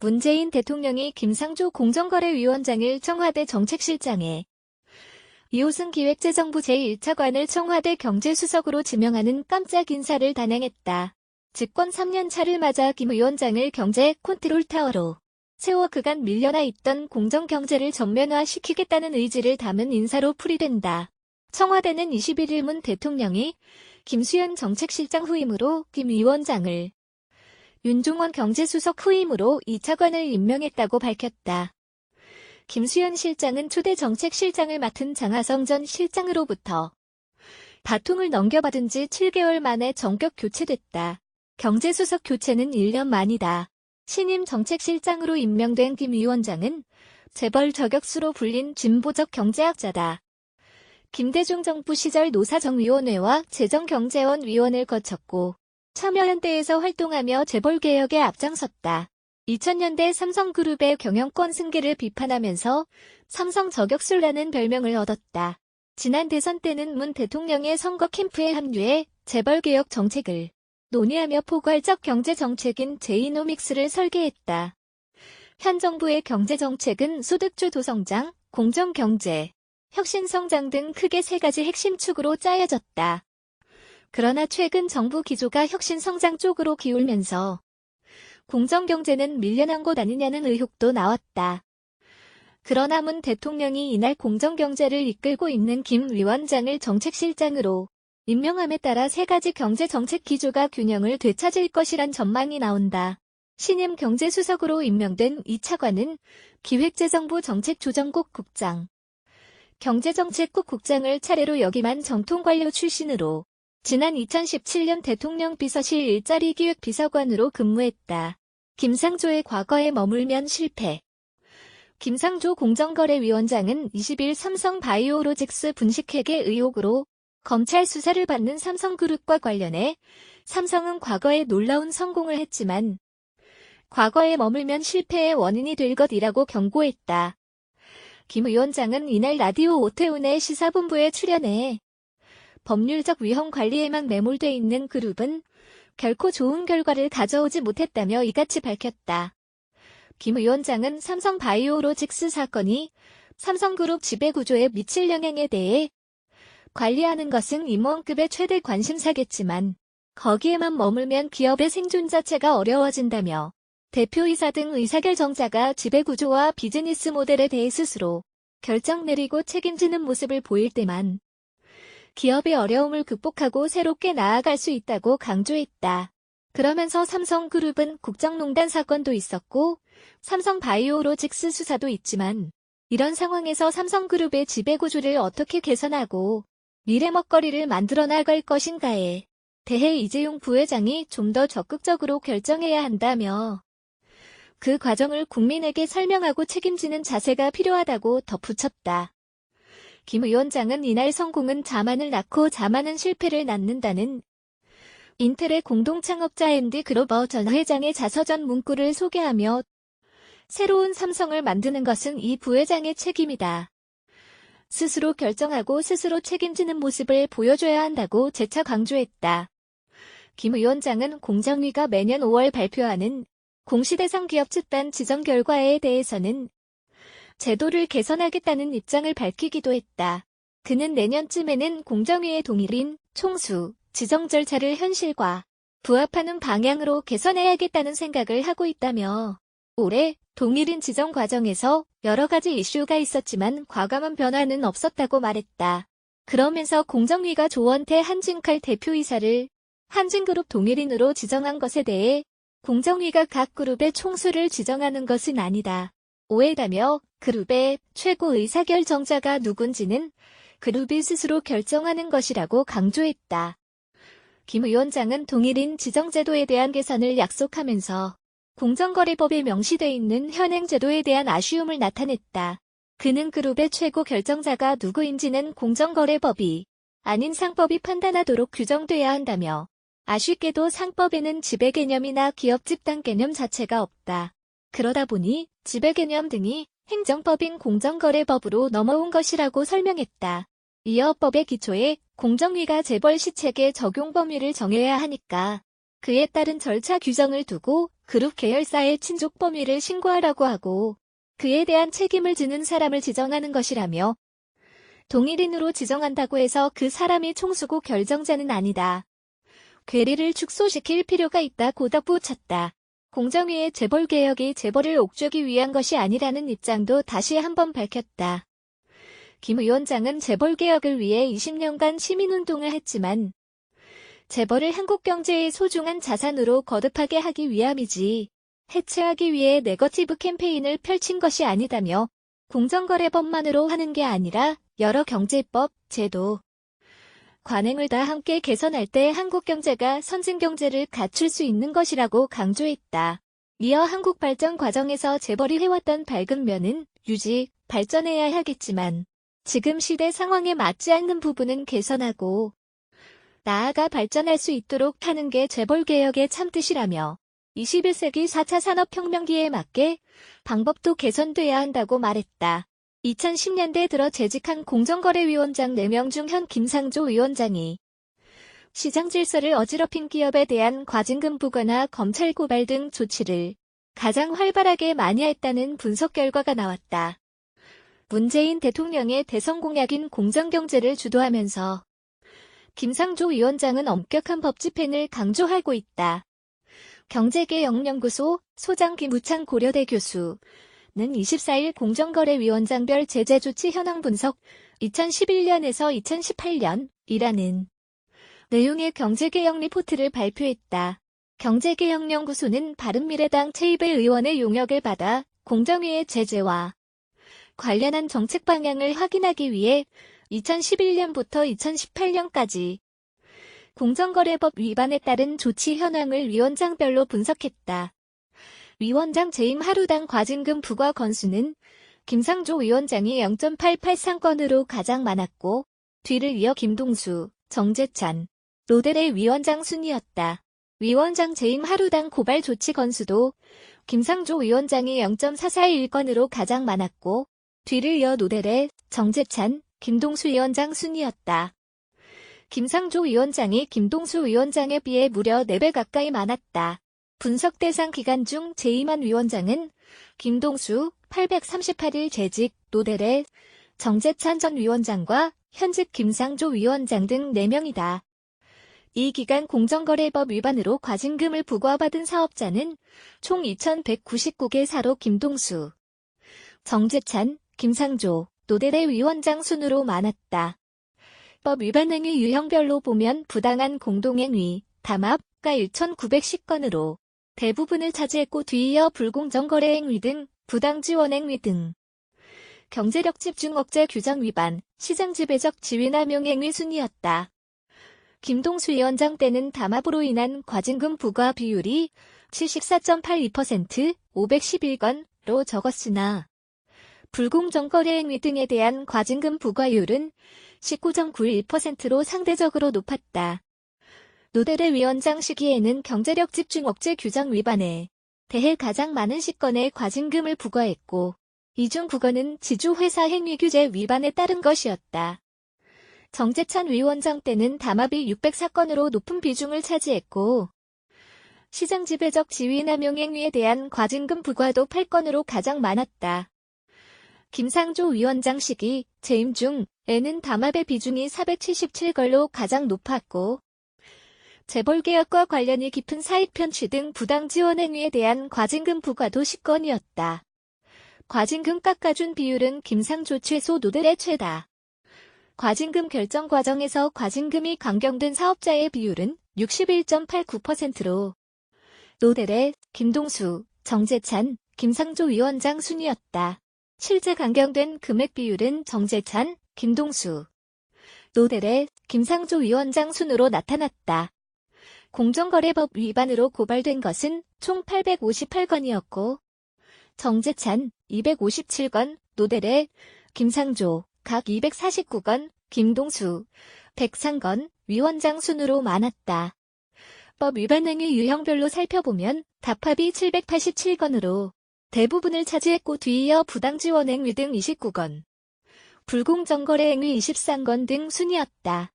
문재인 대통령이 김상조 공정거래위원장을 청와대 정책실장에, 이호승 기획재정부 제1차관을 청와대 경제수석으로 지명하는 깜짝 인사를 단행했다. 집권 3년 차를 맞아 김 위원장을 경제 컨트롤타워로 세워 그간 밀려나 있던 공정경제를 전면화시키겠다는 의지를 담은 인사로 풀이된다. 청와대는 21일 문 대통령이 김수현 정책실장 후임으로 김 위원장을, 윤종원 경제수석 후임으로 2차관을 임명했다고 밝혔다. 김수현 실장은 초대 정책실장을 맡은 장하성 전 실장으로부터 바통을 넘겨받은 지 7개월 만에 전격 교체됐다. 경제수석 교체는 1년 만이다. 신임 정책실장으로 임명된 김 위원장은 재벌 저격수로 불린 진보적 경제학자다. 김대중 정부 시절 노사정위원회와 재정경제원 위원을 거쳤고 참여연대에서 활동하며 재벌개혁에 앞장섰다. 2000년대 삼성그룹의 경영권 승계를 비판하면서 삼성 저격수라는 별명을 얻었다. 지난 대선 때는 문 대통령의 선거 캠프에 합류해 재벌개혁 정책을 논의하며 포괄적 경제정책인 제이노믹스를 설계했다. 현 정부의 경제정책은 소득주도 성장, 공정경제, 혁신성장 등 크게 3가지 핵심 축으로 짜여졌다. 그러나 최근 정부 기조가 혁신성장 쪽으로 기울면서 공정경제는 밀려난 곳 아니냐는 의혹도 나왔다. 그러나 문 대통령이 이날 공정경제를 이끌고 있는 김 위원장을 정책실장으로 임명함에 따라 3가지 경제정책 기조가 균형을 되찾을 것이란 전망이 나온다. 신임 경제수석으로 임명된 2차관은 기획재정부 정책조정국 국장, 경제정책국 국장을 차례로 역임한 정통관료 출신으로 지난 2017년 대통령 비서실 일자리 기획비서관으로 근무했다. 김상조의 과거에 머물면 실패. 김상조 공정거래위원장은 20일 삼성 바이오로직스 분식회계 의혹으로 검찰 수사를 받는 삼성그룹과 관련해 삼성은 과거에 놀라운 성공을 했지만 과거에 머물면 실패의 원인이 될 것이라고 경고했다. 김 위원장은 이날 라디오 오태훈의 시사본부에 출연해 법률적 위험 관리에만 매몰돼 있는 그룹은 결코 좋은 결과를 가져오지 못했다며 이같이 밝혔다. 김 위원장은 삼성 바이오로직스 사건이 삼성그룹 지배구조에 미칠 영향에 대해 관리하는 것은 임원급의 최대 관심사겠지만 거기에만 머물면 기업의 생존 자체가 어려워진다며 대표이사 등 의사결정자가 지배구조와 비즈니스 모델에 대해 스스로 결정 내리고 책임지는 모습을 보일 때만 기업의 어려움을 극복하고 새롭게 나아갈 수 있다고 강조했다. 그러면서 삼성그룹은 국정농단 사건도 있었고 삼성 바이오로직스 수사도 있지만 이런 상황에서 삼성그룹의 지배구조를 어떻게 개선하고 미래 먹거리를 만들어 나갈 것인가에 대해 이재용 부회장이 좀 더 적극적으로 결정해야 한다며 그 과정을 국민에게 설명하고 책임지는 자세가 필요하다고 덧붙였다. 김 위원장은 이날 성공은 자만을 낳고 자만은 실패를 낳는다는 인텔의 공동창업자 앤디 그로버 전 회장의 자서전 문구를 소개하며 새로운 삼성을 만드는 것은 이 부회장의 책임이다. 스스로 결정하고 스스로 책임지는 모습을 보여줘야 한다고 재차 강조했다. 김 위원장은 공정위가 매년 5월 발표하는 공시대상 기업 집단 지정 결과에 대해서는 제도를 개선하겠다는 입장을 밝히기도 했다. 그는 내년쯤에는 공정위의 동일인 총수, 지정 절차를 현실과 부합하는 방향으로 개선해야겠다는 생각을 하고 있다며 올해 동일인 지정 과정에서 여러 가지 이슈가 있었지만 과감한 변화는 없었다고 말했다. 그러면서 공정위가 조원태 한진칼 대표이사를 한진그룹 동일인으로 지정한 것에 대해 공정위가 각 그룹의 총수를 지정하는 것은 아니다. 오해다며 그룹의 최고 의사결정자가 누군지는 그룹이 스스로 결정하는 것이라고 강조했다. 김 위원장은 동일인 지정제도에 대한 개선을 약속하면서 공정거래법에 명시돼 있는 현행 제도에 대한 아쉬움을 나타냈다. 그는 그룹의 최고 결정자가 누구인지는 공정거래법이 아닌 상법이 판단하도록 규정돼야 한다며 아쉽게도 상법에는 지배 개념이나 기업 집단 개념 자체가 없다. 그러다 보니 지배 개념 등이 행정법인 공정거래법으로 넘어온 것이라고 설명했다. 이어 법의 기초에 공정위가 재벌 시책의 적용 범위를 정해야 하니까 그에 따른 절차 규정을 두고 그룹 계열사에 친족 범위를 신고하라고 하고 그에 대한 책임을 지는 사람을 지정하는 것이라며 동일인으로 지정한다고 해서 그 사람이 총수고 결정자는 아니다. 괴리를 축소시킬 필요가 있다고 덧붙였다. 공정위의 재벌개혁이 재벌을 옥죄기 위한 것이 아니라는 입장도 다시 한번 밝혔다. 김 위원장은 재벌개혁을 위해 20년간 시민운동을 했지만 재벌을 한국 경제의 소중한 자산으로 거듭하게 하기 위함이지 해체하기 위해 네거티브 캠페인을 펼친 것이 아니다며 공정거래법만으로 하는 게 아니라 여러 경제법, 제도, 관행을 다 함께 개선할 때 한국 경제가 선진경제를 갖출 수 있는 것이라고 강조했다. 이어 한국 발전 과정에서 재벌이 해왔던 밝은 면은 유지, 발전해야 하겠지만 지금 시대 상황에 맞지 않는 부분은 개선하고 나아가 발전할 수 있도록 하는 게 재벌개혁의 참뜻이라며 21세기 4차 산업혁명기에 맞게 방법도 개선돼야 한다고 말했다. 2010년대 들어 재직한 공정거래위원장 4명 중 현 김상조 위원장이 시장 질서를 어지럽힌 기업에 대한 과징금 부과나 검찰 고발 등 조치를 가장 활발하게 많이 했다는 분석 결과가 나왔다. 문재인 대통령의 대선 공약인 공정경제를 주도하면서 김상조 위원장은 엄격한 법 집행을 강조하고 있다. 경제개혁연구소 소장 김우창 고려대 교수는 24일 공정거래위원장별 제재조치 현황 분석 2011년에서 2018년이라는 내용의 경제개혁 리포트를 발표했다. 경제개혁연구소는 바른미래당 최이배 의원의 용역을 받아 공정위의 제재와 관련한 정책 방향을 확인하기 위해 2011년부터 2018년까지 공정거래법 위반에 따른 조치 현황을 위원장별로 분석했다. 위원장 재임 하루당 과징금 부과 건수는 김상조 위원장이 0.883건으로 가장 많았고 뒤를 이어 김동수, 정재찬, 로데레 위원장 순이었다. 위원장 재임 하루당 고발 조치 건수도 김상조 위원장이 0.441건으로 가장 많았고 뒤를 이어 노데레, 정재찬, 김동수 위원장 순이었다. 김상조 위원장이 김동수 위원장에 비해 무려 4배 가까이 많았다. 분석 대상 기간 중 재임한 위원장은 김동수 838일 재직, 노데레, 정재찬 전 위원장과 현직 김상조 위원장 등 4명이다. 이 기간 공정거래법 위반으로 과징금을 부과받은 사업자는 총 2,199개사로 김동수, 정재찬, 김상조, 노데레 위원장 순으로 많았다. 법 위반 행위 유형별로 보면 부당한 공동행위, 담합가 1,910건으로 대부분을 차지했고 뒤이어 불공정거래 행위 등 부당지원 행위 등 경제력 집중 억제 규정 위반, 시장 지배적 지위남용 행위 순이었다. 김동수 위원장 때는 담합으로 인한 과징금 부과 비율이 74.82%, 511건로 적었으나 불공정거래 행위 등에 대한 과징금 부과율은 19.91%로 상대적으로 높았다. 노데레 위원장 시기에는 경제력 집중 억제 규정 위반에 대해 가장 많은 10건의 과징금을 부과했고 이 중 9건은 지주회사 행위 규제 위반에 따른 것이었다. 정재찬 위원장 때는 담합이 604건으로 높은 비중을 차지했고 시장 지배적 지위남용 행위에 대한 과징금 부과도 8건으로 가장 많았다. 김상조 위원장 시기 재임 중에는 담합의 비중이 477건로 가장 높았고 재벌개혁과 관련이 깊은 사익 편취 등 부당 지원 행위에 대한 과징금 부과도 10건이었다. 과징금 깎아준 비율은 김상조 최소, 노데레 최다. 과징금 결정 과정에서 과징금이 강경된 사업자의 비율은 61.89%로 노데레, 김동수, 정재찬, 김상조 위원장 순이었다. 실제 강경된 금액 비율은 정재찬, 김동수, 노데레, 김상조 위원장 순으로 나타났다. 공정거래법 위반으로 고발된 것은 총 858건이었고 정재찬 257건, 노데레, 김상조 각 249건, 김동수 103건 위원장 순으로 많았다. 법 위반 행위 유형별로 살펴보면 답합이 787건으로 대부분을 차지했고 뒤이어 부당지원 행위 등 29건, 불공정거래 행위 23건 등 순이었다.